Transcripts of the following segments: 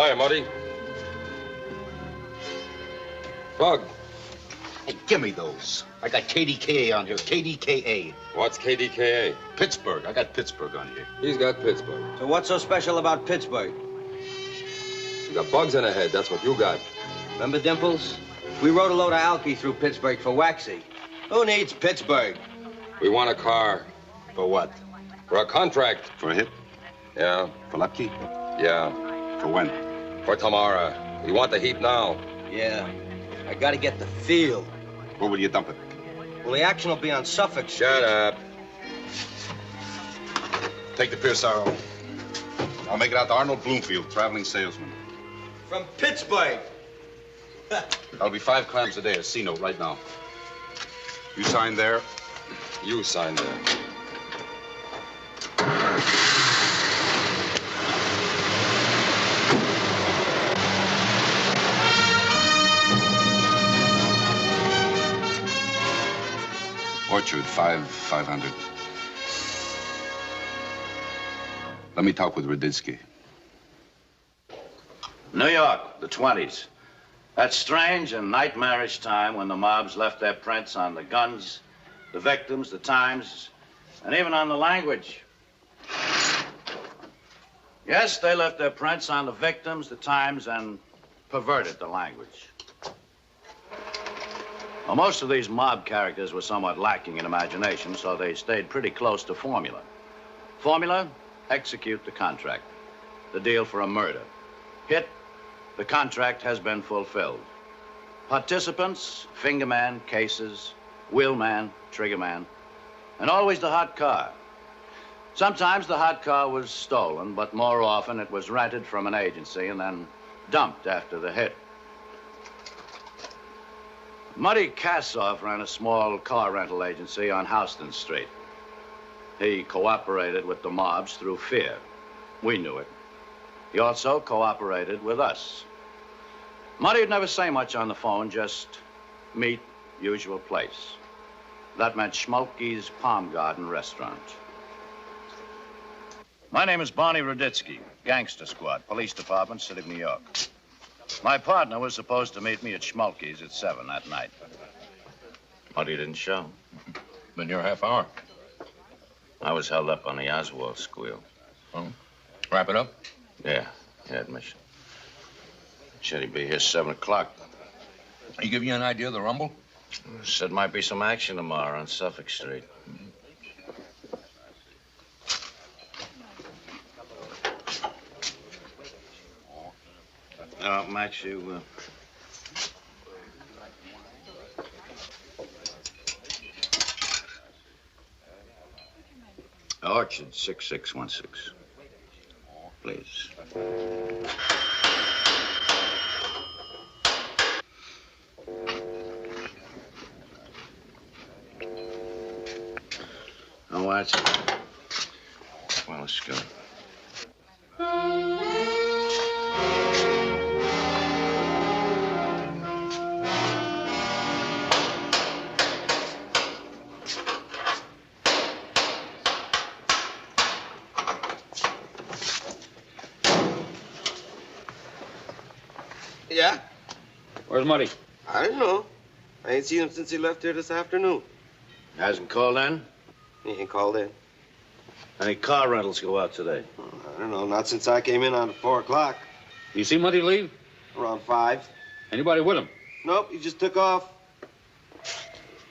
Hi, Marty. Bug. Hey, give me those. I got KDKA on here. KDKA. What's KDKA? Pittsburgh. I got Pittsburgh on here. He's got Pittsburgh. So what's so special about Pittsburgh? You got bugs in the head. That's what you got. Remember Dimples? We rode a load of alky through Pittsburgh for Waxy. Who needs Pittsburgh? We want a car. For what? For a contract. For a hit? Yeah. For Lepke? Yeah. For when? For tomorrow. We want the heat now. Yeah. I gotta get the feel. Where will you dump it? Well, the action will be on Suffolk Street. Shut up. Take the Pierce Arrow. I'll make it out to Arnold Bloomfield, traveling salesman. From Pittsburgh. That'll be 5 clams a day, a C-note right now. You sign there. You sign there. Orchard, 500. Let me talk with Raditsky. New York, the 20s. That strange and nightmarish time when the mobs left their prints on the guns, the victims, the times, and even on the language. Yes, they left their prints on the victims, the times, and perverted the language. Well, most of these mob characters were somewhat lacking in imagination, so they stayed pretty close to formula. Formula, execute the contract. The deal for a murder. Hit, the contract has been fulfilled. Participants, fingerman, cases, wheelman, triggerman, and always the hot car. Sometimes the hot car was stolen, but more often it was rented from an agency and then dumped after the hit. Muddy Kassoff ran a small car rental agency on Houston Street. He cooperated with the mobs through fear. We knew it. He also cooperated with us. Muddy would never say much on the phone, just meet, usual place. That meant Schmolke's Palm Garden Restaurant. My name is Barney Raditsky, Gangster Squad, Police Department, City of New York. My partner was supposed to meet me at Schmolke's at 7 that night. Muddy didn't show. Been here a half hour. I was held up on the Oswald squeal. Oh. Wrap it up? Yeah, admission. Said he'd be here 7 o'clock. He give you an idea of the rumble? Said might be some action tomorrow on Suffolk Street. Max, you, Orchard, 6616. Please. Now, watch. Well, let's go. Yeah? Where's Muddy? I don't know. I ain't seen him since he left here this afternoon. Hasn't called in? He ain't called in. Any car rentals go out today? I don't know, not since I came in on 4 o'clock. You see Muddy leave? Around 5. Anybody with him? Nope, he just took off.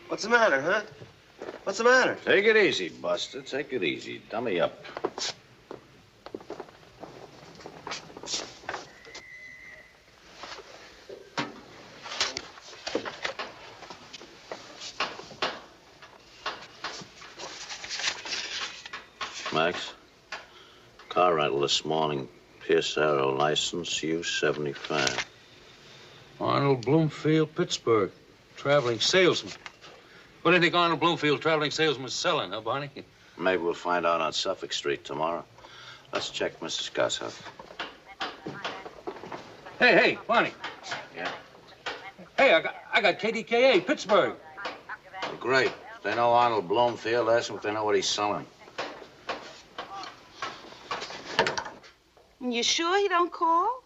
What's the matter, huh? What's the matter? Take it easy, Buster. Take it easy. Dummy up. Max, car rental this morning. Pierce Arrow, license U75. Arnold Bloomfield, Pittsburgh. Traveling salesman. What do you think Arnold Bloomfield, traveling salesman, is selling, huh, Barney? Maybe we'll find out on Suffolk Street tomorrow. Let's check Mrs. Gossoff. Hey, Barney. Yeah? Hey, I got KDKA, Pittsburgh. Well, great. If they know Arnold Bloomfield, ask them if they know what he's selling. You sure he don't call?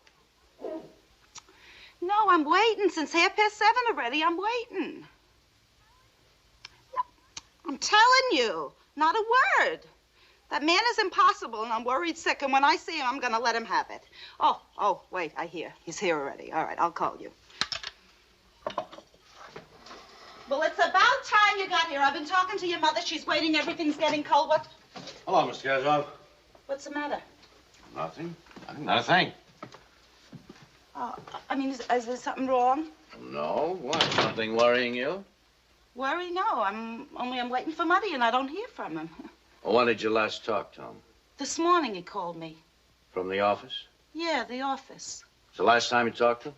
No, I'm waiting since 7:30 already. I'm waiting. No, I'm telling you, not a word. That man is impossible, and I'm worried sick, and when I see him, I'm gonna let him have it. Oh, wait, I hear. He's here already. All right, I'll call you. Well, it's about time you got here. I've been talking to your mother. She's waiting. Everything's getting cold. What? Hello, Mr. Kazov. What's the matter? Nothing. Not a thing. Oh, I mean, is there something wrong? No. What? Something worrying you? Worry? No. I'm waiting for Muddy, and I don't hear from him. Well, when did you last talk to him? This morning he called me. From the office? Yeah, the office. It's the last time you talked to him?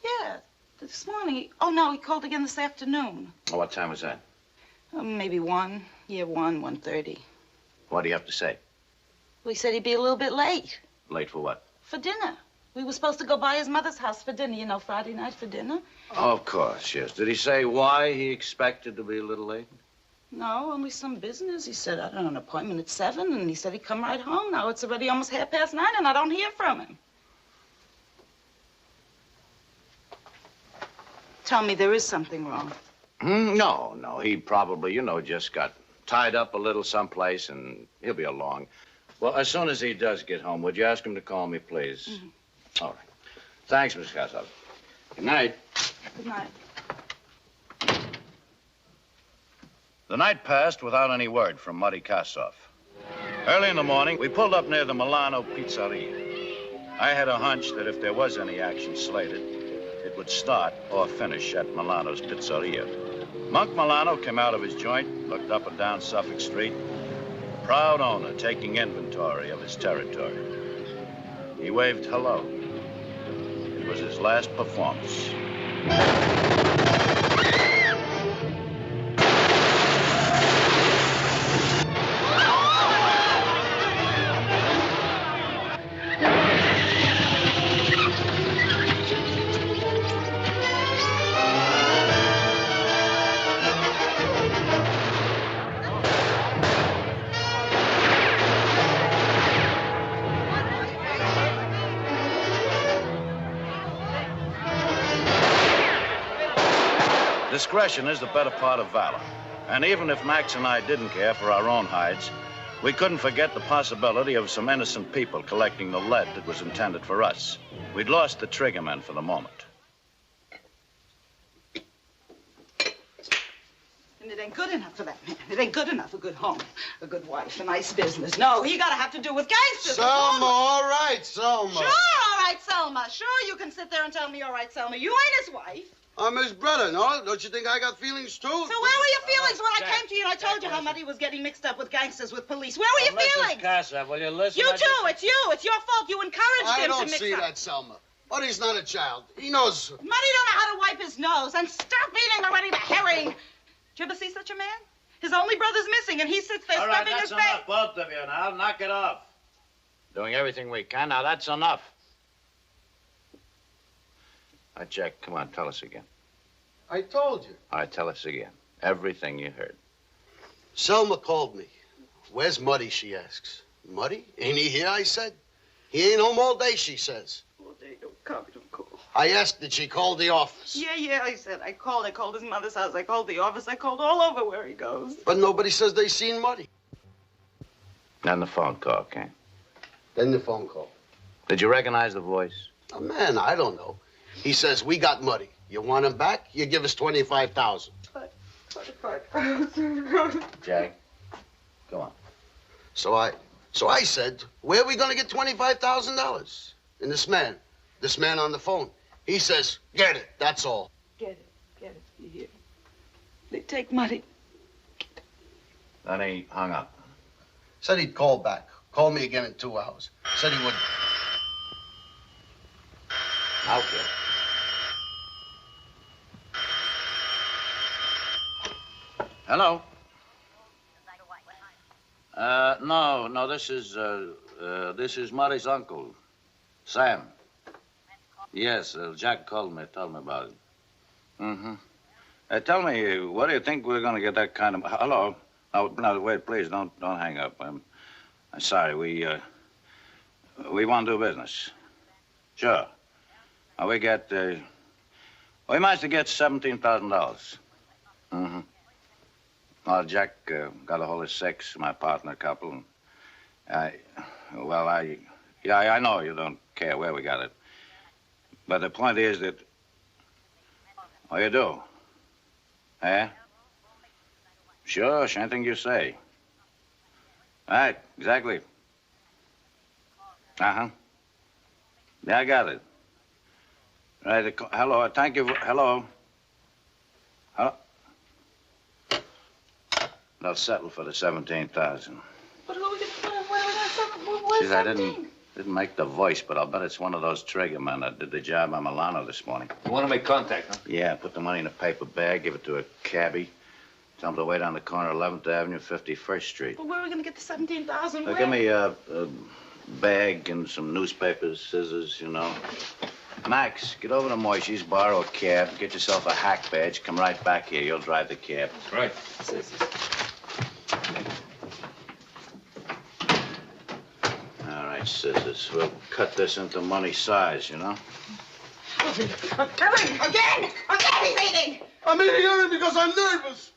Yeah, this morning. Oh, no, he called again this afternoon. Oh, what time was that? Maybe 1. Yeah, 1:30. What do you have to say? Well, he said he'd be a little bit late. Late for what? For dinner. We were supposed to go by his mother's house for dinner, you know, Friday night for dinner. Oh, of course, yes. Did he say why he expected to be a little late? No, only some business. He said, I don't know, an appointment at 7, and he said he'd come right home. Now it's already almost 9:30, and I don't hear from him. Tell me there is something wrong. No. He probably, just got tied up a little someplace, and he'll be along. Well, as soon as he does get home, would you ask him to call me, please? Mm-hmm. All right. Thanks, Miss Kazov. Good night. Good night. The night passed without any word from Muddy Kossoff. Early in the morning, we pulled up near the Milano Pizzeria. I had a hunch that if there was any action slated, it would start or finish at Milano's Pizzeria. Monk Milano came out of his joint, looked up and down Suffolk Street, proud owner taking inventory of his territory. He waved hello. It was his last performance. Discretion is the better part of valor. And even if Max and I didn't care for our own hides, we couldn't forget the possibility of some innocent people collecting the lead that was intended for us. We'd lost the triggermen for the moment. And it ain't good enough for that man. It ain't good enough. A good home, a good wife, a nice business. No, he gotta have to do with gangsters. Selma, all right, Selma. Sure, all right, Selma. Sure, you can sit there and tell me, all right, Selma. You ain't his wife. I'm his brother, no? Don't you think I got feelings, too? So where were your feelings when I came to you and I told you how Muddy was getting mixed up with gangsters, with police? Where were your feelings? Mrs. Kossoff, will you listen? You too. It's you. It's your fault. You encouraged I him don't to mix see up. that, Selma. Muddy's not a child. He knows. Muddy don't know how to wipe his nose. And stop eating already the herring. Did you ever see such a man? His only brother's missing, and he sits there All right, stuffing his that's face. enough, both of you. Now, knock it off. Doing everything we can. Now, that's enough. All right, Jack, come on, tell us again. I told you. All right, tell us again. Everything you heard. Selma called me. Where's Muddy, she asks. Muddy? Ain't he here, I said. He ain't home all day, she says. All day, don't come, don't call. I asked, did she call the office? Yeah, I said. I called his mother's house. I called the office. I called all over where he goes. But nobody says they seen Muddy. Then the phone call came. Then the phone call. Did you recognize the voice? Oh, man, I don't know. He says, we got Muddy. You want him back? You give us $25,000. Jack, go on. So I said, where are we going to get $25,000? And this man on the phone, he says, get it, that's all. Get it, you hear? They take Muddy. Then he hung up. Said he'd call back. Call me again in 2 hours. Said he would. Okay. Hello? No, this is Muddy's uncle, Sam. Yes, Jack called me, told me about it. Mm-hmm. Tell me, what do you think we're going to get that kind of... Hello? No, wait, please, don't hang up. I'm sorry, we want to do business. Sure. We managed to get $17,000. Mm-hmm. Well, Jack got a hold of 6, my partner couple. I know you don't care where we got it. But the point is that, oh, you do? Eh? Sure, anything you say. Right, exactly. Uh-huh. Yeah, I got it. Right, hello, thank you, hello. Hello? They'll settle for the 17,000. But who are we going to Geez, I didn't make the voice, but I'll bet it's one of those trigger men that did the job on Milano this morning. You want to make contact, huh? Yeah, put the money in a paper bag, give it to a cabbie. Tell him to wait on the corner of 11th Avenue, 51st Street. But where are we going to get the 17,000? Give me a bag and some newspapers, scissors, you know. Max, get over to Moishy's, borrow a cab, get yourself a hack badge, come right back here. You'll drive the cab. That's right. Scissors. All right, scissors. We'll cut this into money size, you know? I'm coming again! He's eating! I'm eating early because I'm nervous.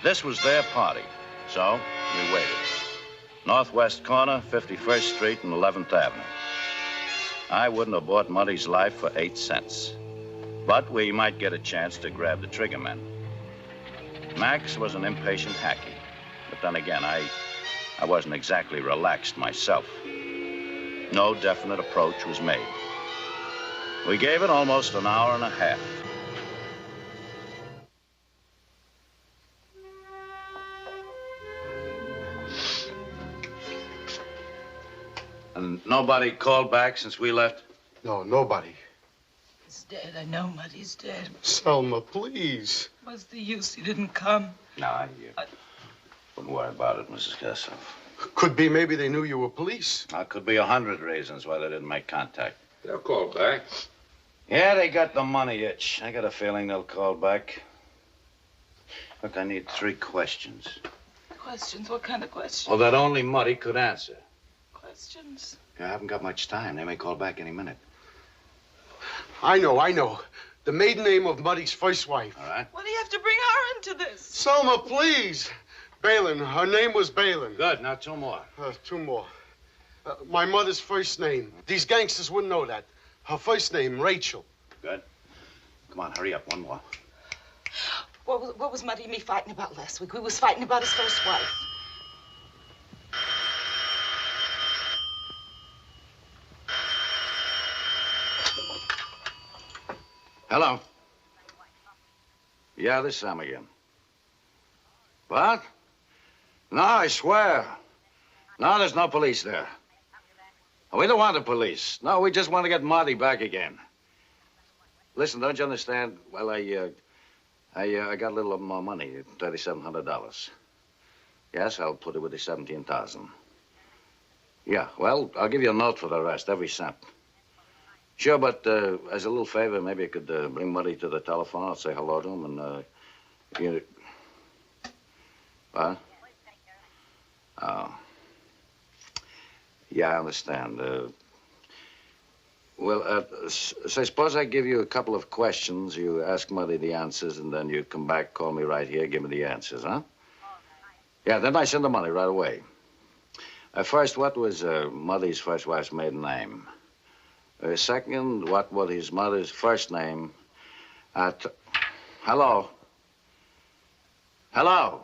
This was their party, so we waited. Northwest corner, 51st Street and 11th Avenue. I wouldn't have bought Muddy's life for 8 cents. But we might get a chance to grab the trigger men. Max was an impatient hacky. But then again, I wasn't exactly relaxed myself. No definite approach was made. We gave it almost an hour and a half. And nobody called back since we left? No, nobody. He's dead. I know Muddy's dead. Selma, please. What's the use? He didn't come. No, I wouldn't worry about it, Mrs. Kassoff. Could be maybe they knew you were police. Could be 100 reasons why they didn't make contact. They'll call back. Yeah, they got the money itch. I got a feeling they'll call back. Look, I need 3 questions. Questions? What kind of questions? Well, that only Muddy could answer. Questions? I haven't got much time. They may call back any minute. I know. The maiden name of Muddy's first wife. All right. Why do you have to bring her into this? Selma, please. Balin. Her name was Balin. Good. Now 2 more. 2 more. My mother's first name. These gangsters wouldn't know that. Her first name, Rachel. Good. Come on, hurry up. 1 more. What was Muddy and me fighting about last week? We was fighting about his first wife. Hello. Yeah, this Sam again. What? No, I swear. No, there's no police there. We don't want the police. No, we just want to get Marty back again. Listen, don't you understand? Well, I got a little more money, $3,700. Yes, I'll put it with the 17,000. Yeah, well, I'll give you a note for the rest, every cent. Sure, but as a little favor, maybe you could bring Muddy to the telephone. I'll say hello to him, and if you... What? Oh. Yeah, I understand. Well, so suppose I give you a couple of questions. You ask Muddy the answers, and then you come back, call me right here, give me the answers, huh? Yeah, then I send the money right away. First, what was Muddy's first wife's maiden name? Second, what was his mother's first name? Hello? Hello?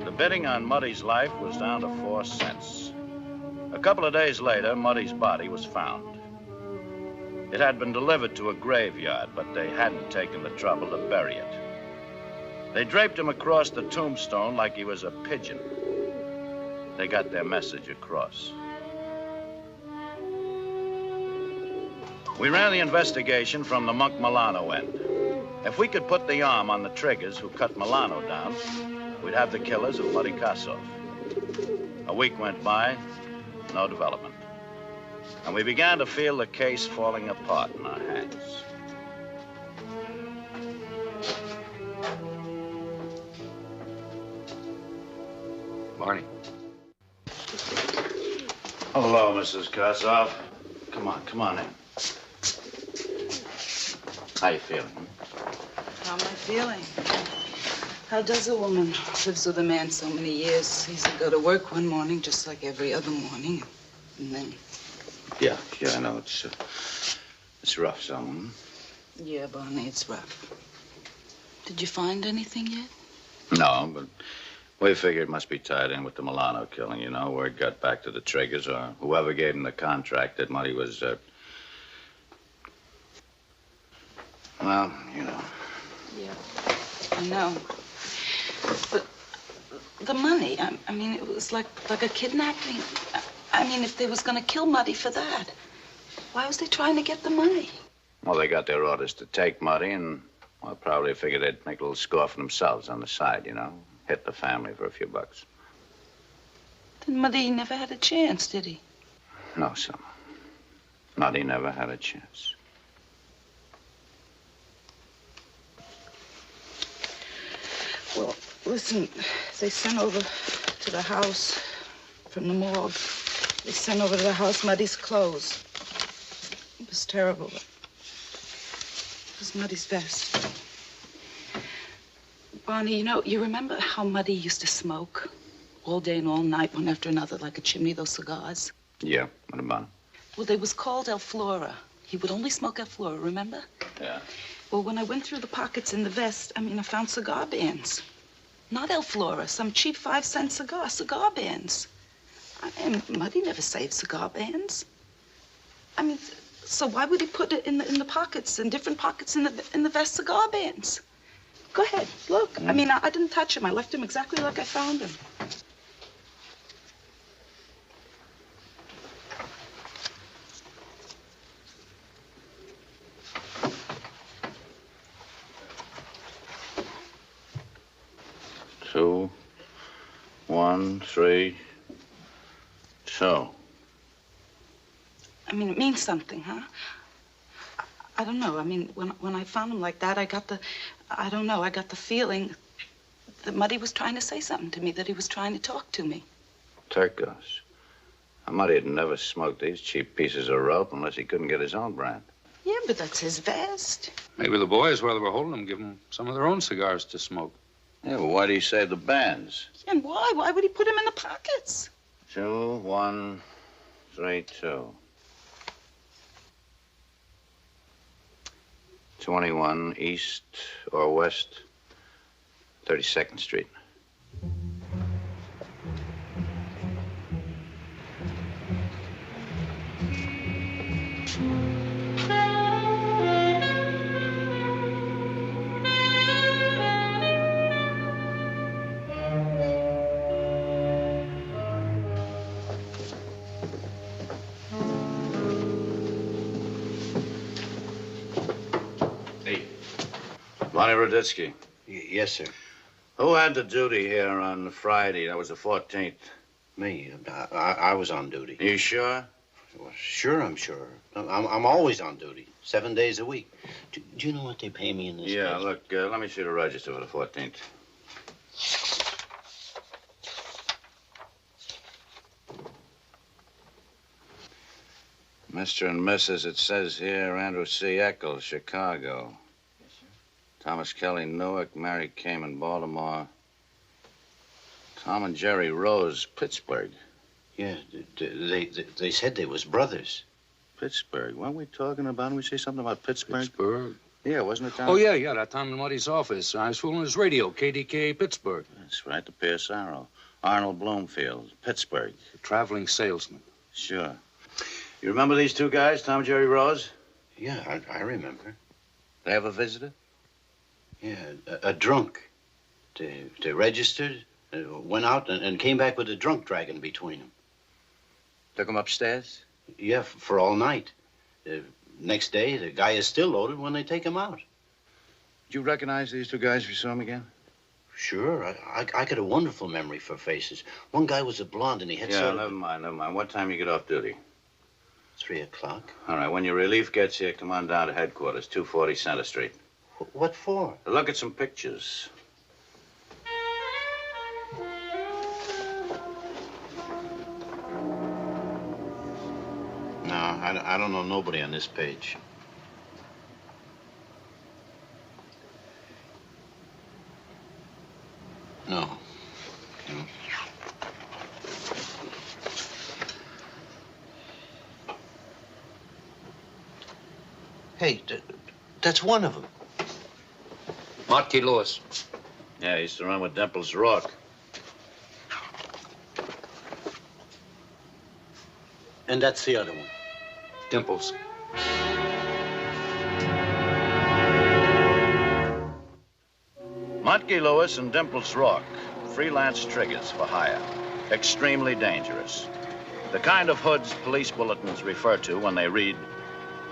The bidding on Muddy's life was down to 4 cents. A couple of days later, Muddy's body was found. It had been delivered to a graveyard, but they hadn't taken the trouble to bury it. They draped him across the tombstone like he was a pigeon. They got their message across. We ran the investigation from the Monk Milano end. If we could put the arm on the triggers who cut Milano down, we'd have the killers of Muddy Kossoff. A week went by, no development. And we began to feel the case falling apart in our hands. Barney. Hello, Mrs. Kossoff. Come on in. How you feeling? How am I feeling? How does a woman who lives with a man so many years sees to go to work one morning just like every other morning, and then... Yeah, I know. It's rough, son. Yeah, Barney, it's rough. Did you find anything yet? No, but we figured it must be tied in with the Milano killing, you know. Word got back to the Triggers, or whoever gave him the contract that Muddy was, well, you know. Yeah, I know. But the money, I mean, it was like a kidnapping. I mean, if they was gonna kill Muddy for that, why was they trying to get the money? Well, they got their orders to take Muddy, and, well, probably figured they'd make a little score for themselves on the side, you know. Hit the family for a few bucks. Then Muddy never had a chance, did he? No, son. Muddy never had a chance. Well, listen, they sent over to the house from the morgue. They sent over to the house Muddy's clothes. It was terrible. It was Muddy's vest. Barney, you remember how Muddy used to smoke all day and all night, one after another, like a chimney, those cigars? Yeah, what about him? Well, they was called El Flora. He would only smoke El Flora, remember? Yeah. Well, when I went through the pockets in the vest, I found cigar bands. Not El Flora, some cheap 5-cent cigar bands. And Muddy never saved cigar bands. So why would he put it in the pockets, in different pockets in the vest, cigar bands? Go ahead, look. I didn't touch him. I left him exactly like I found him. Two, 1, 3, 2. It means something, huh? I don't know. When I found him like that, I got the feeling that Muddy was trying to say something to me, that he was trying to talk to me. Turcos. Muddy had never smoked these cheap pieces of rope unless he couldn't get his own brand. Yeah, but that's his vest. Maybe the boys, while they were holding him, give him some of their own cigars to smoke. Yeah, well, why do you save the bands? And why? Why would he put him in the pockets? 2, 1, 3, 2. 21 East or West 32nd Street. Lonnie Ruditsky. Yes, sir. Who had the duty here on Friday? That was the 14th. Me. I was on duty. You sure? Well, sure, I'm sure. I'm always on duty, 7 days a week. Do you know what they pay me in this Yeah, place? look, let me see the register for the 14th. Mr. and Mrs., it says here, Andrew C. Eccles, Chicago. Yes, sir. Thomas Kelly, Newark. Mary Kamen, Baltimore. Tom and Jerry Rose, Pittsburgh. Yeah, they said they was brothers. Pittsburgh. Weren't we talking about him? We say something about Pittsburgh? Pittsburgh. Yeah, wasn't it, Tom? Oh, yeah, that time in Marty's office. I was fooling his radio, KDK Pittsburgh. That's right, the Pierce Arrow. Arnold Bloomfield, Pittsburgh. A traveling salesman. Sure. You remember these two guys, Tom and Jerry Rose? Yeah, I remember. They have a visitor? Yeah, a drunk. They registered, went out, and came back with a drunk dragon between them. Took him upstairs? Yeah, for all night. Next day, the guy is still loaded when they take him out. Did you recognize these two guys if you saw them again? Sure, I got a wonderful memory for faces. One guy was a blonde, and he had sort of... never mind. What time you get off duty? 3 o'clock. All right, when your relief gets here, come on down to headquarters, 240 Center Street. What for? Look at some pictures. No, I don't know nobody on this page. No. No. Hey, that's one of them. Marty Lewis. Yeah, he used to run with Dimples Rock. And that's the other one. Dimples. Montgomery Lewis and Dimples Rock, freelance triggers for hire. Extremely dangerous. The kind of hoods police bulletins refer to when they read,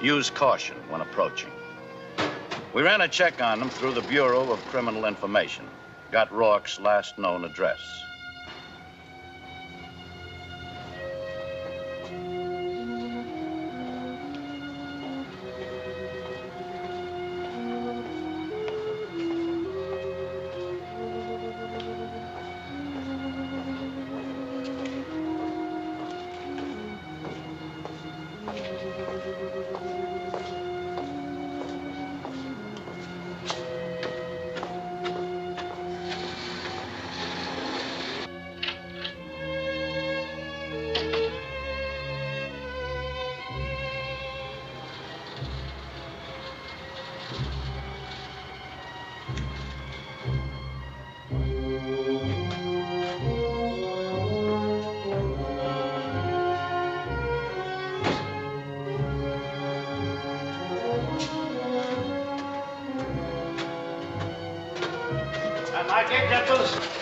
use caution when approaching. We ran a check on them through the Bureau of Criminal Information. Got Rourke's last known address.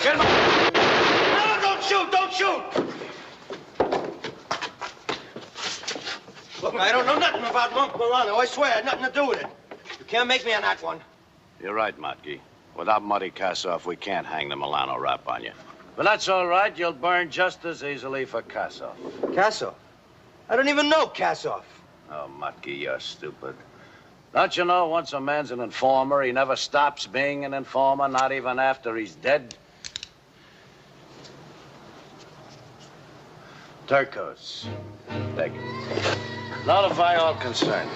Get him up. No, don't shoot, don't shoot. Look, I don't know nothing about Monk Milano. I swear, I had nothing to do with it. You can't make me on that one. You're right, Motke. Without Muddy Kassoff, we can't hang the Milano rap on you. But that's all right. You'll burn just as easily for Kassoff. Kassoff? I don't even know Kassoff. Oh, Motke, you're stupid. Don't you know once a man's an informer, he never stops being an informer, not even after he's dead? Turcos. Take it. Notify all concerned.